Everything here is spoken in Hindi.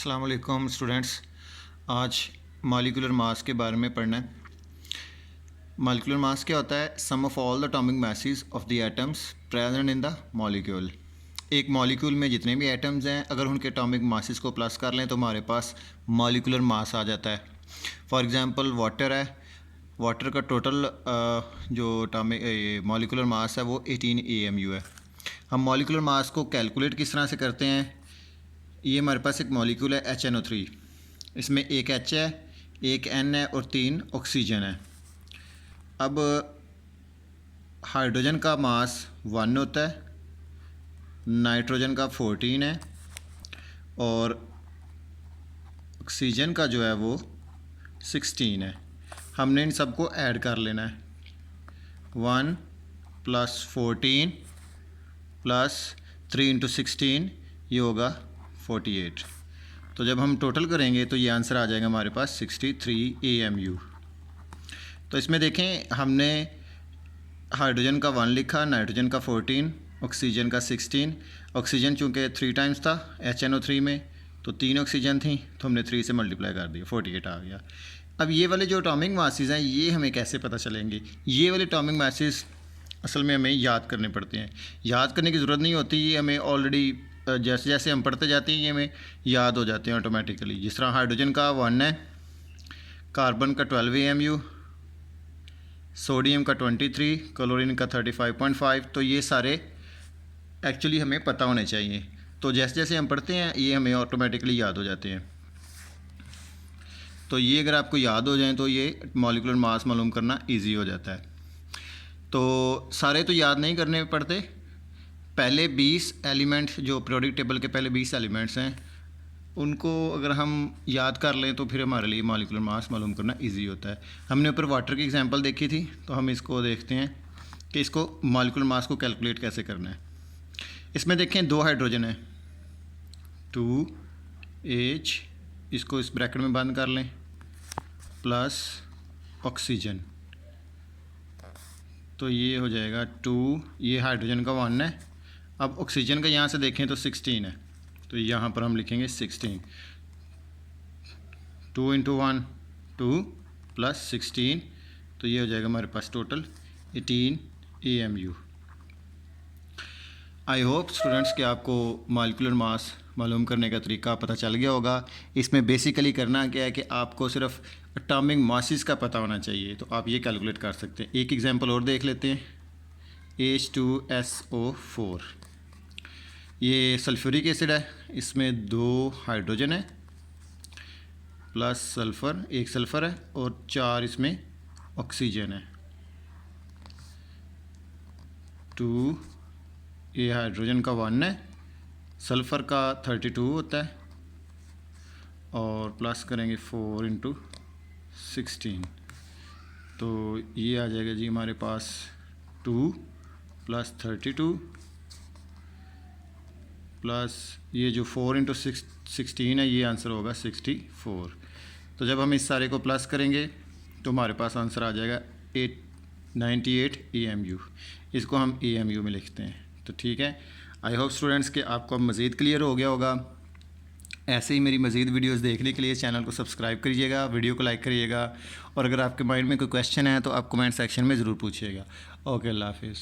अस्सलाम वालेकुम स्टूडेंट्स। आज मॉलिक्यूलर मास के बारे में पढ़ना है। मॉलिक्यूलर मास क्या होता है? Sum of all the atomic masses of the atoms present in the molecule. एक मॉलिक्यूल में जितने भी एटम्स हैं, अगर उनके एटॉमिक मासेस को प्लस कर लें तो हमारे पास मॉलिक्यूलर मास आ जाता है। फॉर एग्जांपल वाटर है, वाटर का टोटल जो एटॉमिक मॉलिक्यूलर मास है वो 18 AMU है। हम मॉलिक्यूलर मास को कैलकुलेट किस तरह से करते हैं? ये हमारे पास एक मॉलिक्यूल है HNO3। इसमें एक H है, एक N है और 3 ऑक्सीजन है। अब हाइड्रोजन का मास 1 होता है, नाइट्रोजन का 14 है और ऑक्सीजन का जो है वो 16 है। हमने इन सबको ऐड कर लेना है। 1 + 14 + 3 × 16 ये होगा 48। तो जब हम टोटल करेंगे तो ये आंसर आ जाएगा हमारे पास 63 AMU। तो इसमें देखें, हमने हाइड्रोजन का 1 लिखा, नाइट्रोजन का 14, ऑक्सीजन का 16। ऑक्सीजन चूँकि 3 टाइम्स था HNO3 में, तो 3 ऑक्सीजन थी तो हमने 3 से मल्टीप्लाई कर दिया, 48 आ गया। अब ये वाले जो एटॉमिक मासेस हैं ये हमें कैसे पता चलेंगे? ये वाले एटॉमिक मासेस असल में हमें याद करने पड़ते हैं। याद करने की ज़रूरत नहीं होती, ये हमें ऑलरेडी जैसे जैसे हम पढ़ते जाते हैं ये हमें याद हो जाते हैं ऑटोमेटिकली। जिस तरह हाइड्रोजन का 1 है, कार्बन का 12 AMU, सोडियम का 23, क्लोरीन का 35.5। तो ये सारे एक्चुअली हमें पता होने चाहिए। तो जैसे जैसे हम पढ़ते हैं ये हमें ऑटोमेटिकली याद हो जाते हैं। तो ये अगर आपको याद हो जाए तो ये मॉलिक्यूलर मास मालूम करना ईजी हो जाता है। तो सारे तो याद नहीं करने पड़ते। पहले 20 एलिमेंट जो पीरियोडिक टेबल के पहले 20 एलिमेंट्स हैं उनको अगर हम याद कर लें तो फिर हमारे लिए मॉलिक्यूलर मास मालूम करना इजी होता है। हमने ऊपर वाटर की एग्जांपल देखी थी, तो हम इसको देखते हैं कि इसको मॉलिक्यूलर मास को कैलकुलेट कैसे करना है। इसमें देखें 2 हाइड्रोजन है, 2H, इसको इस ब्रैकेट में बंद कर लें, प्लस ऑक्सीजन, तो ये हो जाएगा 2। ये हाइड्रोजन का 1 है। अब ऑक्सीजन का यहाँ से देखें तो 16 है, तो यहाँ पर हम लिखेंगे 16। 2 × 1 2 + 16, तो ये हो जाएगा हमारे पास total 18 AMU। I hope students कि आपको मॉलिक्यूलर मास मालूम करने का तरीका पता चल गया होगा। इसमें बेसिकली करना क्या है कि आपको सिर्फ एटॉमिक मासेस का पता होना चाहिए, तो आप ये कैलकुलेट कर सकते हैं। एक एग्जांपल और देख लेते हैं, H2SO4। ये सल्फ्यूरिक एसिड है, इसमें 2 हाइड्रोजन है प्लस सल्फ़र, 1 सल्फ़र है और 4 इसमें ऑक्सीजन है। 2, ये हाइड्रोजन का 1 है, सल्फ़र का 32 होता है और प्लस करेंगे 4 × 16, तो ये आ जाएगा जी हमारे पास 2 + 32 प्लस ये जो 4 × 16 है, ये आंसर होगा 64। तो जब हम इस सारे को प्लस करेंगे तो हमारे पास आंसर आ जाएगा 98 AMU। इसको हम AMU में लिखते हैं। तो ठीक है, आई होप स्टूडेंट्स कि आपको अब मज़ीद क्लियर हो गया होगा। ऐसे ही मेरी मज़ीद वीडियोस देखने के लिए चैनल को सब्सक्राइब करिएगा, वीडियो को लाइक करिएगा और अगर आपके माइंड में कोई क्वेश्चन है तो आप कमेंट सेक्शन में ज़रूर पूछिएगा। ओके, अल्लाह हाफिज़।